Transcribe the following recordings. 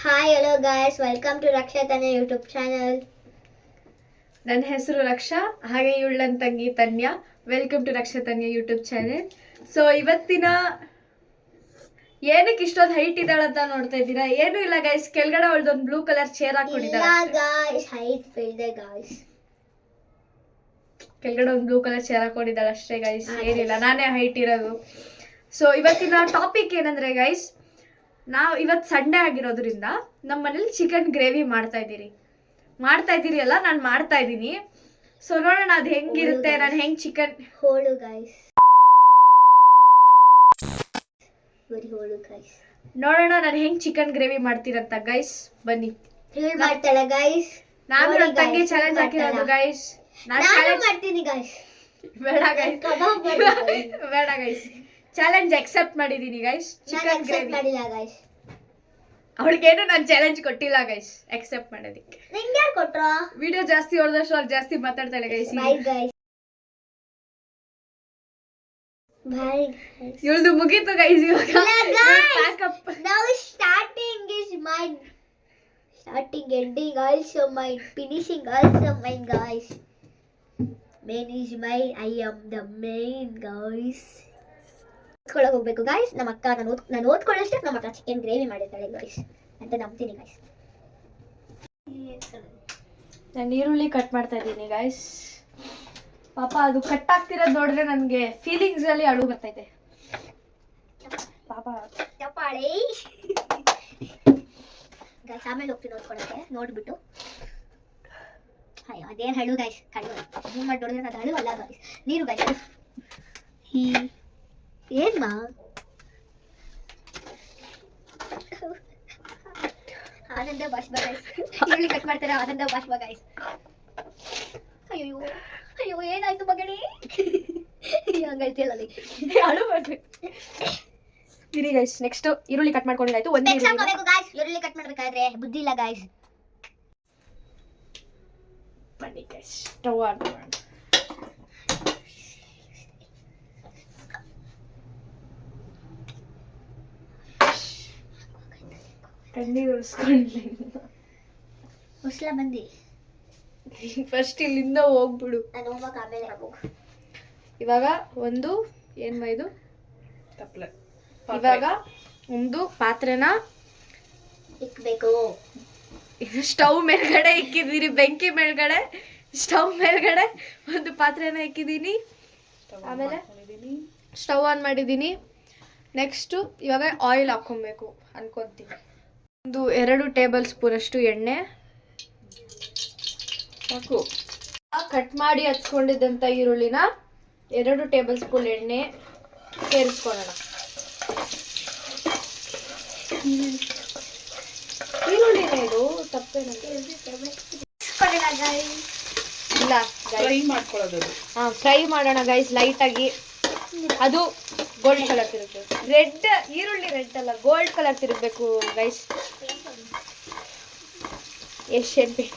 Hi, hello guys. Welcome to Raksha Tanya YouTube channel. ನನ್ನ ಹೆಸರು ರಕ್ಷಾ, ಹಾಗೆ ಇವಳು ನನ್ನ ತಂಗಿ Tanya. Welcome to Raksha Tanya YouTube channel. So ಇವತ್ತಿನ ಏನಕ್ಕೆ ಇಷ್ಟೊಂದು ಹೈಟ್ ಇದ್ದಾಳೆ ಅಂತ ನೋಡ್ತಾ ಇದ್ದೀರಾ? ಏನೂ ಇಲ್ಲ ಗೈಸ್, ಕೆಳಗಡೆ ಅವಳದೊಂದು ಬ್ಲೂ ಕಲರ್ ಚೇರ್ ಹಾಕೊಂಡಿದ್ದಾಳೆ. Guys, height builder guys. ಕೆಳಗಡೆ ಒಂದು ಬ್ಲೂ ಕಲರ್ ಚೇರ್ ಹಾಕೊಂಡಿದ್ದಾಳೆ ಅಷ್ಟೇ ಗೈಸ್, ಏನಿಲ್ಲ, ನಾನೇ ಹೈಟ್ ಇರೋದು. ಸೊ ಇವತ್ತಿನ ಟಾಪಿಕ್ ಏನಂದ್ರೆ ಗೈಸ್, ನಾವು ಇವತ್ತು ಸಂಡೇ ಆಗಿರೋದ್ರಿಂದ ನಮ್ಮ ಮನೇಲಿ ಚಿಕನ್ ಗ್ರೇವಿ ಮಾಡ್ತಾ ಇದ್ದೀರಿ ಅಲ್ಲ, ನಾನು ಮಾಡ್ತಾ ಇದ್ದೀನಿ. ಸೊ ನೋಡೋಣ ಅದು ಹೆಂಗಿರುತ್ತೆ, ನಾನು ಹೆಂಗ್ ಚಿಕನ್ ಹೋಳು guys. ಹೋಳು guys. ನೋಡೋಣ ನಾನು ಹೆಂಗ್ ಚಿಕನ್ ಗ್ರೇವಿ ಮಾಡ್ತೀರಂತ ಗೈಸ್. ಬನ್ನಿ, ಇವಳು ಮಾಡ್ತಾಳೆ guys. ನಾನು ನನ್ನ ತಂಗಿ ಚಾಲೆಂಜ್ ಹಾಕಿರೋದು ಗೈಸ್. ನಾನು ಮಾಡ್ತೀನಿ guys. ಬೇಡ ಗೈಸ್, ಬೇಡ ಗೈಸ್, ಚಾಲೆಂಜ್ ಅಕ್ಸೆಪ್ಟ್ ಮಾಡಿದೀನಿ ಗೈಸ್. ಚಿಕನ್ ಗ್ರೇವಿ ಮಾಡಿಲ್ಲ guys. ಅವಳಿಗೇನು ನಾನು ಚಾಲೆಂಜ್ ಕೊಟ್ಟಿಲ್ಲ ಗೈಸ್, ಅಕ್ಸೆಪ್ಟ್ ಮಾಡೋದಕ್ಕೆ. ನಿಂಗೆ ಯಾರು ಕೊಟ್ರು? ವಿಡಿಯೋ ಜಾಸ್ತಿ ಹೊಡೆದಷ್ಟು ಅವ್ರು ಜಾಸ್ತಿ ಮಾತಾಡ್ತಾಳೆ guys. Bye guys. Bye guys. ಇವಳ್ದು ಮುಗೀತು ಗೈಸ್ ಇವಾಗ. Now starting is mine. Starting, ending also mine. Finishing also mine guys. Main is mine. I am the main guys. ಓದ್ಕೊಳಕ್ ಹೋಗ್ಬೇಕು ಗಾಯ್ಸ್. ನಮ್ಮ ಅಕ್ಕ ನಾನು ಓದ್ಕೊಳ್ಳೋಷ್ಟೇ ನಮ್ಮ ಅಕ್ಕ ಚಿಕನ್ ಗ್ರೇವಿ ಮಾಡಿರ್ತಾಳೆ ಗಾಯ್ಸ್ ಅಂತ ನಂಬ್ತೀನಿ ಗಾಯ್ಸ್. ನಾನು ಈರುಳ್ಳಿ ಕಟ್ ಮಾಡ್ತಾ ಇದ್ದೀನಿ ಗಾಯ್ಸ್. ಪಾಪ ಅದು ಕಟ್ ಆಗ್ತಿರೋದು ನೋಡಿದ್ರೆ ನನಗೆ ಫೀಲಿಂಗ್ಸ್ ಅಲ್ಲಿ ಅಳು ಬರ್ತೈತೆ. ಪಾಪ ಚಪ್ಪಾಳೆ ಗಾಯ್ಸ್. ಆಮೇಲೆ ಹೋಗ್ತೀನಿ ಓದ್ಕೊಳಕ್ಕೆ ನೋಡ್ಬಿಟ್ಟು. ಅಯ್ಯೋ ಅದೇನು ಹಳು ಗಾಯ್ಸ್, ಕಣ್ಣು ಜೂಮ್ ಮಾಡಿ ನೋಡಿದ್ರೆ ಅದು ಹಳು ಅಲ್ಲ ಗಾಯ್ಸ್, ನೀರು ಗಾಯ್ಸ್. ಏನ್ಮಾ ಆನಂದ ಬಾಷ್ಪ ಗೈಸ್. ಈರುಳ್ಳಿ ಕಟ್ ಮಾಡ್ತಾರೆ ಆನಂದ ಬಾಷ್ಪ ಗೈಸ್. ಅಯ್ಯೋ ಅಯ್ಯೋ ಏನಾಯ್ತು ಮಗನೇ, ಹಂಗೈತಿಲ್ಲ ಅಲ್ಲಿ ಅಳು ಬರ್ಬೇಕು. ಇರಿ ಗೈಸ್, ನೆಕ್ಸ್ಟ್ ಈರುಳ್ಳಿ ಕಟ್ ಮಾಡ್ಕೊಂಡಿದ್ದಾಯ್ತು. ಒಂದು ಈರುಳ್ಳಿ ಕಟ್ ಮಾಡ್ಬೇಕಾದ್ರೆ ಬುದ್ಧಿ ಇಲ್ಲ ಗಾಯ್ಸ್. ಬನ್ನಿ ಗೈಸ್, ಸ್ಟವ್ ಆನ್ ಮಾಡೋಣ. ಕಣ್ಣೀರು ಉಳಿಸ್ಕೊಂಡಿಲ್ಲ. ಮುಸ್ಲ ಮಂದಿ ಫಸ್ಟ್ ಇಲ್ಲಿಂದ ಹೋಗ್ಬಿಡು. ನಾನು ಹೋಗ್ಬೇಕು ಆಮೇಲೆ. ಇವಾಗ ಒಂದು ಏನು ಇದು ತಪ್ಪಲೆ, ಇವಾಗ ಒಂದು ಪಾತ್ರೆನ ಇಕ್ಬೇಕು. ಇದು ಸ್ಟವ್ ಮೇಲ್ಗಡೆ ಇಕ್ಕಿದ್ದೀರಿ, ಬೆಂಕಿ ಮೇಲ್ಗಡೆ ಸ್ಟವ್ ಮೇಲ್ಗಡೆ ಒಂದು ಪಾತ್ರೆನ ಇಕ್ಕಿದ್ದೀನಿ. ಆಮೇಲೆ ಸ್ಟವ್ ಆನ್ ಮಾಡಿದ್ದೀನಿ. ನೆಕ್ಸ್ಟು ಇವಾಗ ಆಯಿಲ್ ಹಾಕ್ಕೊಬೇಕು ಅನ್ಕೊತೀನಿ. ಒಂದು 2 ಟೇಬಲ್ ಸ್ಪೂನ್ ಅಷ್ಟು ಎಣ್ಣೆ ಸಾಕು. ಕಟ್ ಮಾಡಿ ಹಚ್ಕೊಂಡಿದ್ದಂಥ ಈರುಳ್ಳಿನ 2 ಟೇಬಲ್ ಸ್ಪೂನ್ ಎಣ್ಣೆ ಸೇರಿಸ್ಕೊಳ್ಳೋಣ. ಈರುಳ್ಳಿನ ಇದು ತಪ್ಪೇನ ಇಲ್ಲ, ಫ್ರೈ ಮಾಡೋಣ ಗೈಸ್ ಲೈಟಾಗಿ. ಅದು ಗೋಲ್ಡ್ ಕಲರ್ ತಿರುಗಬೇಕು. ರೆಡ್ ಈರುಳ್ಳಿ ರೆಡ್ ಅಲ್ಲ, ಗೋಲ್ಡ್ ಕಲರ್ ತಿರುಗಬೇಕು ಗೈಸ್. Asian paint.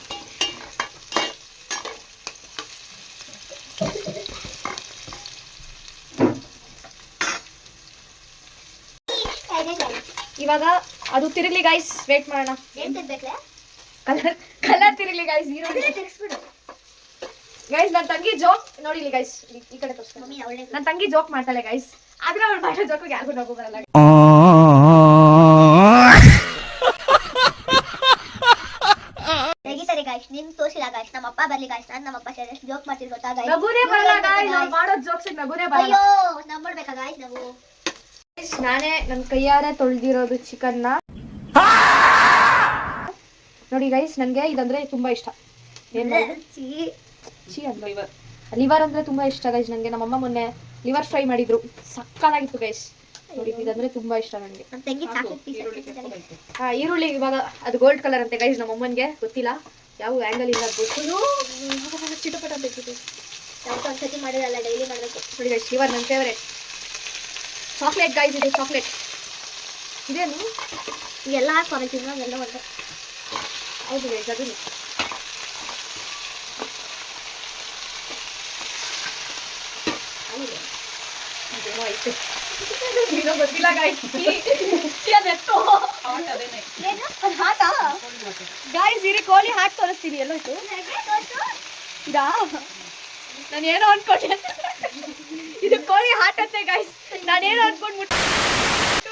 ಇವಾಗ ಅದು ತಿರುಗಲಿ ಗೈಸ್, ವೇಟ್ ಮಾಡೋಣ. ಕಲರ್ ಕಲರ್ ತಿರುಗಲಿ ಗೈಸ್. ಈರುಳ್ಳಿ ಗೈಸ್, ನನ್ನ ತಂಗಿ ಜೋಕ್ ನೋಡಿ ಇಲ್ಲಿ ಗೈಸ್, ಈ ಕಡೆ ತೋರಿಸ್ತೀನಿ. ನನ್ನ ತಂಗಿ ಜೋಕ್ ಮಾಡ್ತಾಳೆ ಗೈಸ್, ಆದ್ರೆ ಅವಳು ಮಾಡೋ ಜೋಕಿಗೆ ಯಾರಿಗೂ ನಗು ಬರಲ್ಲ. ತೆಗಿತಾರೆ ಗಾಯ್ಸ್, ನಿಮ್ ತೋರಿಸಿಲ್ಲ ಗಾಯ್ಸ್. ನಮ್ಮ ಅಪ್ಪ ಬರ್ಲಿ ಗಾಯ್ಸ್, ನಾನು ನಮ್ಮ ಅಪ್ಪ ಜೋಕ್ ಮಾಡ್ತಿದ್ ಗೊತ್ತಾ ಗಾಯ್ಸ್. ನಗುನೇ ಬರಲ್ಲ ಗಾಯ್ಸ್, ನಾವು ಮಾಡೋ ಜೋಕ್ಸ್ ನಗುನೇ ಬರಲ್ಲ. ಅಯ್ಯೋ ನಂಬಿಡ್ಬೇಕಾ ಗಾಯ್ಸ್ ನಾವು. ನಾನೇ ನನ್ನ ಕೈಯಾರೆ ತೊಳೆದಿರೋದು ಚಿಕನ್ನ ನೋಡಿ ಗೈಸ್. ನನಗೆ ಇದಂದ್ರೆ ತುಂಬಾ ಇಷ್ಟ. ಲಿವರ್ ಅಂದ್ರೆ ತುಂಬಾ ಇಷ್ಟ ಗೈಸ್ ನನಗೆ. ನಮ್ಮಮ್ಮ ಮೊನ್ನೆ ಲಿವರ್ ಫ್ರೈ ಮಾಡಿದ್ರು, ಸಕ್ಕತ್ತಾಗಿತ್ತು ಗೈಸ್. ನೋಡಿ ಇದಂದ್ರೆ ತುಂಬಾ ಇಷ್ಟ ನನಗೆ. ಈರುಳ್ಳಿ ಇವಾಗ ಅದು ಗೋಲ್ಡ್ ಕಲರ್ ಅಂತೆ ಗೈಸ್, ನಮ್ಮ ಅಮ್ಮನಿಗೆ ಗೊತ್ತಿಲ್ಲ ಯಾವ ಆಂಗಲ್ ಇಂದ ಗೊತ್ತು. ಚಿಟಪಟ ಅಂತ ಇತ್ತು. ಒಂದ್ಸತಿ ಮಾಡೋದಲ್ಲ, ಡೈಲಿ ಮಾಡಬೇಕು. ನೋಡಿ ಗೈಸ್, ಲಿವರ್ ನನ್ನ ಫೇವರೇಟ್. ಚಾಕ್ಲೇಟ್ ಗೈಸ್, ಇದು ಚಾಕ್ಲೇಟ್. ಇದೇನು ಎಲ್ಲ ಹಾಕೊಳ್ತೀನಿ ಎಲ್ಲ ಒಂದು. ಹೌದು ಗೈಸ್, ಅದು ಇದೇನೋ ಐತೆ. ಏನೋ ಗೊತ್ತಿಲ್ಲ ಗಾಯ್ಸ್ ಅದೆತ್ತು ಏನು ಅದು ಹಾಟಾ ಗಾಯ್ಸ್ ಇರಿ ಕೋಳಿ ಹಾಟ್ ತೋರಿಸ್ತೀನಿ ಎಲ್ಲೋಯ್ತು ಇದಾ ನಾನೇನೋ ಅನ್ಕೊಂಡೆ ಇದು ಕೋಳಿ ಹಾಟ್ ಅಂತೆ ಗಾಯ್ಸ್ ನಾನೇನೋ ಅನ್ಕೊಂಡ್ಬಿಟ್ಟು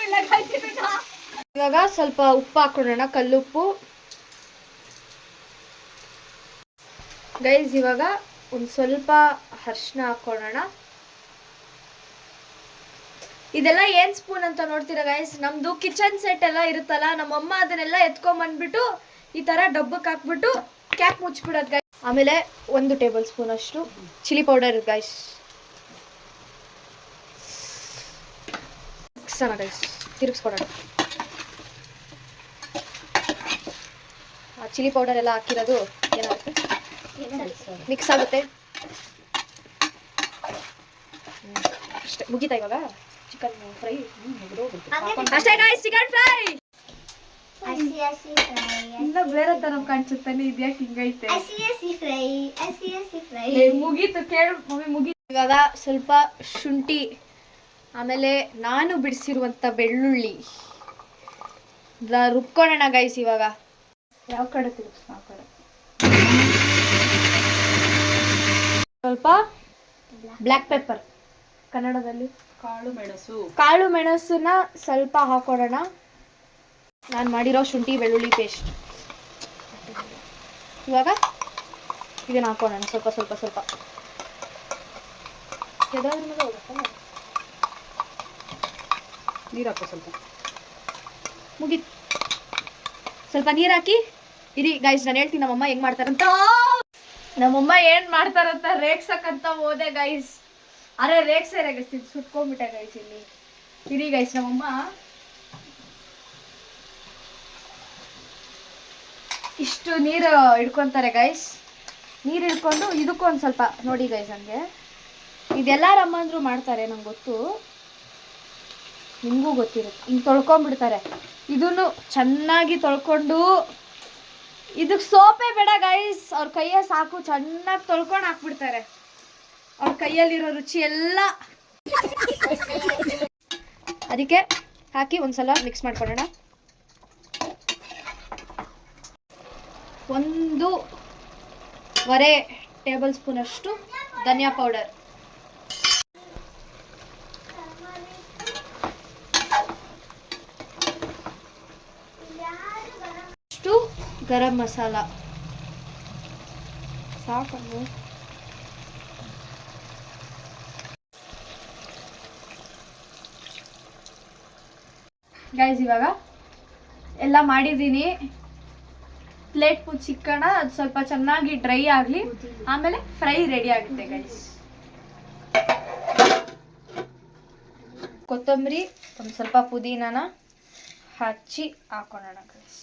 ಇಲ್ಲ ಗಾಯ್ಸ್ ಇವಾಗ ಸ್ವಲ್ಪ ಉಪ್ಪು ಹಾಕೊಳ್ಳೋಣ ಕಲ್ಲುಪ್ಪು ಗೈಸ್ ಇವಾಗ ಒಂದು ಸ್ವಲ್ಪ ಅರಿಶಿನ ಹಾಕೊಳ್ಳೋಣ ಇದೆಲ್ಲ ಏನ್ ಸ್ಪೂನ್ ಅಂತ ನೋಡ್ತೀರಾ ಗೈಸ್ ನಮ್ದು ಕಿಚನ್ ಸೆಟ್ ಎಲ್ಲ ಇರುತ್ತಲ್ಲ ನಮ್ಮಮ್ಮ ಅದನ್ನೆಲ್ಲ ಎತ್ಕೊಂಡ್ಬಂದ್ಬಿಟ್ಟು ಈ ತರ ಡಬ್ಬಕ್ಕೆ ಹಾಕ್ಬಿಟ್ಟು ಕ್ಯಾಪ್ ಮುಚ್ಚಿಬಿಡೋದು ಗೈಸ್ ಆಮೇಲೆ 1 ಟೇಬಲ್ ಸ್ಪೂನ್ ಅಷ್ಟು ಚಿಲ್ಲಿ ಪೌಡರ್ ಗೈಸ್ ಗೈಸ್ ತಿರುಗಿಸ್ಕೊಡೋಣ ಚಿಲ್ಲಿ ಪೌಡರ್ ಎಲ್ಲ ಹಾಕಿರೋದು ಏನಾಗುತ್ತೆ ಮಿಕ್ಸ್ ಆಗುತ್ತೆ ಅಷ್ಟೇ ಮುಗಿತಾ ಇವಾಗ ಚಿಕನ್ ಫ್ರೈ ಅಷ್ಟೇ ಗಾಯ್ಸ್ ಚಿಕನ್ ಫ್ರೈ ಹಸಿ ಫ್ರೈ ಇಲ್ಲ ಬೇರೆ ತರ ಕಾಣಿಸುತ್ತಾನೆ ಇದ್ಯಾಕೆ ಹಿಂಗೈತೆ ಹಸಿ ಫ್ರೈ ಮುಗೀತು ಕೇಳು ಮಮ್ಮಿ ಮುಗೀತು ಇವಾಗ ಸ್ವಲ್ಪ ಶುಂಠಿ ಆಮೇಲೆ ನಾನು ಬಿಡಿಸಿರುವಂತ ಬೆಳ್ಳುಳ್ಳಿ ರುಬ್ಕೊಳ್ಳೋಣ ಗೈಸ್ ಇವಾಗ ಯಾವ ಕಡೆ ತಿರುಗಿಸ್ ಆ ಕಡೆ ಸ್ವಲ್ಪ ಬ್ಲ್ಯಾಕ್ ಪೆಪ್ಪರ್ ಕನ್ನಡದಲ್ಲಿ ಕಾಳು ಮೆಣಸನ್ನ ಸ್ವಲ್ಪ ಹಾಕೊಳ್ಳೋಣ ನಾನು ಮಾಡಿರೋ ಶುಂಠಿ ಬೆಳ್ಳುಳ್ಳಿ ಪೇಸ್ಟ್ ಇವಾಗ ಇದನ್ನ ಹಾಕೊಳ್ಳೋಣ ಸ್ವಲ್ಪ ಸ್ವಲ್ಪ ಸ್ವಲ್ಪ ನೀರು ಹಾಕೋ ಸ್ವಲ್ಪ ಮುಗೀತು ಸ್ವಲ್ಪ ನೀರು ಹಾಕಿ ಇರಿ ಗೈಸ್ ನಾನು ಹೇಳ್ತೀನಿ ನಮ್ಮಮ್ಮ ಹೆಂಗ್ ಮಾಡ್ತಾರಂತ ನಮ್ಮಮ್ಮ ಏನ್ ಮಾಡ್ತಾರಂತ ರೇಗ್ಸಕ್ಕಂತ ಹೋದೆ ಗೈಸ್ ಅರೆ ರೇಗ್ಸೇ ರೇಗಿಸ್ತೀನಿ ಸುಟ್ಕೊಂಡ್ಬಿಟ್ಟೆ ಗೈಸ್ ಇಲ್ಲಿ ಇರಿ ಗೈಸ್ ನಮ್ಮಮ್ಮ ಇಷ್ಟು ನೀರು ಹಿಡ್ಕೊಂತಾರೆ ಗೈಸ್ ನೀರು ಹಿಡ್ಕೊಂಡು ಇದಕ್ಕೂ ಒಂದು ಸ್ವಲ್ಪ ನೋಡಿ ಗೈಸ್ ಹಂಗೆ ಇದೆಲ್ಲರ ಅಮ್ಮಂದ್ರು ಮಾಡ್ತಾರೆ ನಂಗೆ ಗೊತ್ತು ನಿಮಗೂ ಗೊತ್ತಿರುತ್ತೆ ಹಿಂಗೆ ತೊಳ್ಕೊಂಡ್ಬಿಡ್ತಾರೆ ಇದನ್ನು ಚೆನ್ನಾಗಿ ತೊಳ್ಕೊಂಡು ಇದಕ್ಕೆ ಸೋಪೇ ಬೇಡ ಗೈಸ್ ಅವ್ರ ಕೈಯೇ ಸಾಕು ಚೆನ್ನಾಗಿ ತೊಳ್ಕೊಂಡು ಹಾಕ್ಬಿಡ್ತಾರೆ ಅವ್ರ ಕೈಯಲ್ಲಿರೋ ರುಚಿ ಎಲ್ಲ ಅದಕ್ಕೆ ಹಾಕಿ ಒಂದ್ಸಲ ಮಿಕ್ಸ್ ಮಾಡ್ಕೊಳ್ಳೋಣ 1.5 ಟೇಬಲ್ ಸ್ಪೂನ್ ಅಷ್ಟು ಧನಿಯಾ ಪೌಡರ್ ಗರಂ ಮಸಾಲ ಸಾಕಲ್ವ ಗೈಸ್ ಇವಾಗ ಎಲ್ಲ ಮಾಡಿದ್ದೀನಿ ಪ್ಲೇಟ್ ಮುಚ್ಚಿಕ್ಕಣ ಅದು ಸ್ವಲ್ಪ ಚೆನ್ನಾಗಿ ಡ್ರೈ ಆಗಲಿ ಆಮೇಲೆ ಫ್ರೈ ರೆಡಿ ಆಗುತ್ತೆ ಗೈಸ್ ಕೊತ್ತಂಬರಿ ಒಂದು ಸ್ವಲ್ಪ ಪುದೀನನ ಹಚ್ಚಿ ಹಾಕೋಣ ಗೈಸ್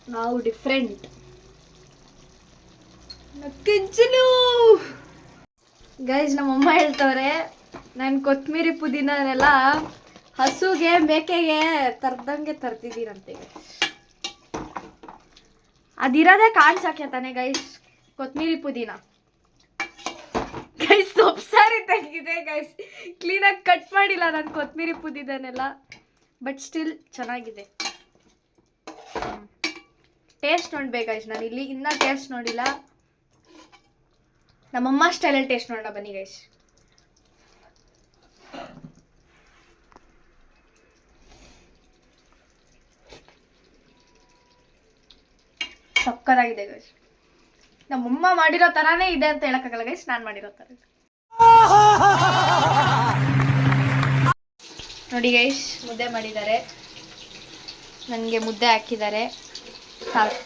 ನಾವು ಡಿಫ್ರೆಂಟ್ ಕಿಂಚಲು ಗೈಸ್ ನಮ್ಮಮ್ಮ ಹೇಳ್ತವ್ರೆ ನಾನು ಕೊತ್ತಂಬರಿ ಪುದೀನನೆಲ್ಲ ಹಸುಗೆ ಮೇಕೆಗೆ ತರ್ದಂಗೆ ತರ್ತಿದ್ದೀರಂತೆ ಅದಿರೋದೇ ಕಾಣ್ಸಕ್ಕೆ ತಾನೆ ಗೈಸ್ ಕೊತ್ತಂಬರಿ ಪುದೀನ ಗೈಸ್ ಸೊಪ್ಪು ಸಾರಿ ತೆಗಿದೆ ಗೈಸ್ ಕ್ಲೀನಾಗಿ ಕಟ್ ಮಾಡಿಲ್ಲ ನಾನು ಕೊತ್ತಂಬರಿ ಪುದೀನನೆಲ್ಲ ಬಟ್ ಸ್ಟಿಲ್ ಚೆನ್ನಾಗಿದೆ ಟೇಸ್ಟ್ ನೋಡ್ಬೇಕು ಗೈಸ್ ನಾನು ಇಲ್ಲಿ ಇನ್ನೂ ಟೇಸ್ಟ್ ನೋಡಿಲ್ಲ ನಮ್ಮಮ್ಮ ಸ್ಟೈಲಲ್ಲಿ ಟೇಸ್ಟ್ ನೋಡೋಣ ಬನ್ನಿ ಗೈಸ್ ಸಕ್ಕತ್ತಾಗಿದೆ ಗೈಸ್ ನಮ್ಮಮ್ಮ ಮಾಡಿರೋ ಥರನೇ ಇದೆ ಅಂತ ಹೇಳಕ್ಕಾಗಲ್ಲ ಗೈಸ್ ನಾನು ಮಾಡಿರೋ ಥರ ನೋಡಿ ಗೈಸ್ ಮುದ್ದೆ ಮಾಡಿದ್ದಾರೆ ನನಗೆ ಮುದ್ದೆ ಹಾಕಿದ್ದಾರೆ ಸಾಕು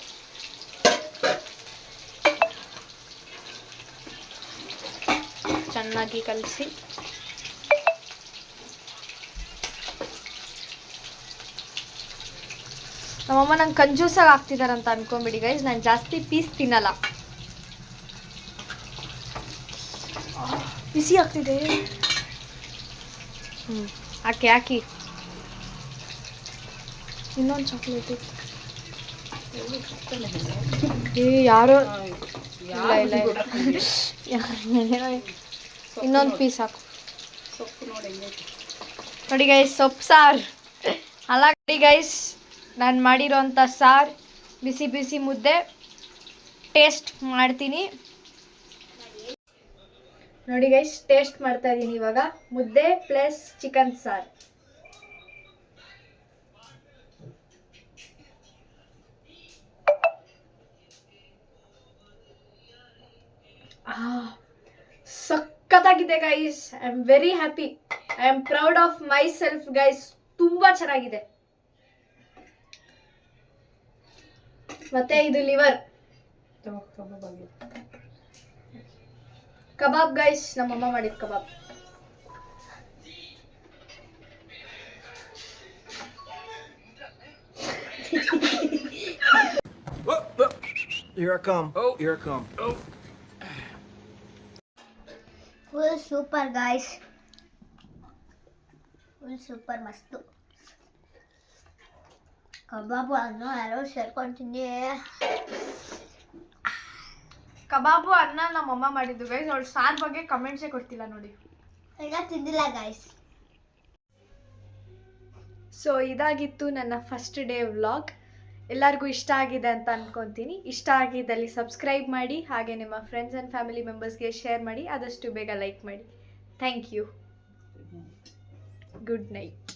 ಚೆನ್ನಾಗಿ ಕಲಸಿ ನಮ್ಮಮ್ಮ ನಂಗೆ ಕಂಜೂಸಾಗಿ ಹಾಕ್ತಿದಾರಂತ ಅನ್ಕೊಂಬಿಡಿ ಗೈಸ್ ನಾನು ಜಾಸ್ತಿ ಪೀಸ್ ತಿನ್ನಲ್ಲ ಬಿಸಿ ಆಗ್ತಿದೆ ಹಾಕಿ ಹಾಕಿ ಇನ್ನೊಂದು ಚಾಕ್ಲೇಟ್ ಇತ್ತು ಯಾರೋ ಇಲ್ಲ ಇಲ್ಲ ಇನ್ನೊಂದು ಪೀಸ್ ಹಾಕು. ಸೊಪ್ಪು ನೋಡಿ ಹೆಂಗೈತೆ. ನೋಡಿ ಗೈಸ್, ಸೊಪ್ಪು ಸಾರು ಅಲ್ಲ. ನೋಡಿ ಗೈಸ್, ನಾನು ಮಾಡಿರೋಂಥ ಸಾರು, ಬಿಸಿ ಬಿಸಿ ಮುದ್ದೆ ಟೇಸ್ಟ್ ಮಾಡ್ತೀನಿ. ನೋಡಿ ಗೈಸ್, ಟೇಸ್ಟ್ ಮಾಡ್ತಾ ಇದ್ದೀನಿ ಇವಾಗ. ಮುದ್ದೆ ಪ್ಲಸ್ ಚಿಕನ್ ಸಾರು. ಸಖತ್ತಾಗಿದೆ guys. I am very happy. I am proud of my self guys. ತುಂಬಾ ಚೆನ್ನಾಗಿದೆ. ಮತ್ತೆ ಇದು ಲಿವರ್ ಕಬಾಬ್ ಗೈಸ್, ನಮ್ಮಮ್ಮ ಮಾಡಿದ ಕಬಾಬ್. Here I come. Oh, here I come. Oh. Full super guys, full super ಮಸ್ತು. ಕಬಾಬು ಅನ್ನ ಯಾರೋ ಸೇರ್ಕೊಂತೀನಿ. ಕಬಾಬು ಅನ್ನ ನಮ್ಮಮ್ಮ ಮಾಡಿದ್ದು ಗೈಸ್. ಅವಳು ಸಾರ್ ಬಗ್ಗೆ ಕಮೆಂಟ್ಸೇ ಕೊಡ್ತಿಲ್ಲ ನೋಡಿ. ಈಗ ತಿಂದಿಲ್ಲ ಗಾಯ್ಸ್. ಸೊ ಇದಾಗಿತ್ತು ನನ್ನ ಫಸ್ಟ್ ಡೇ ವ್ಲಾಗ್. ಎಲ್ಲರಿಗೂ ಇಷ್ಟ ಆಗಿದೆ ಅಂತ ಅನ್ಕೊತೀನಿ. ಇಷ್ಟ ಆಗಿದ್ದಲ್ಲಿ ಸಬ್ಸ್ಕ್ರೈಬ್ ಮಾಡಿ, ಹಾಗೆ ನಿಮ್ಮ ಫ್ರೆಂಡ್ಸ್ ಆ್ಯಂಡ್ ಫ್ಯಾಮಿಲಿ ಮೆಂಬರ್ಸ್ಗೆ ಶೇರ್ ಮಾಡಿ, ಆದಷ್ಟು ಬೇಗ ಲೈಕ್ ಮಾಡಿ. Thank you. Good night.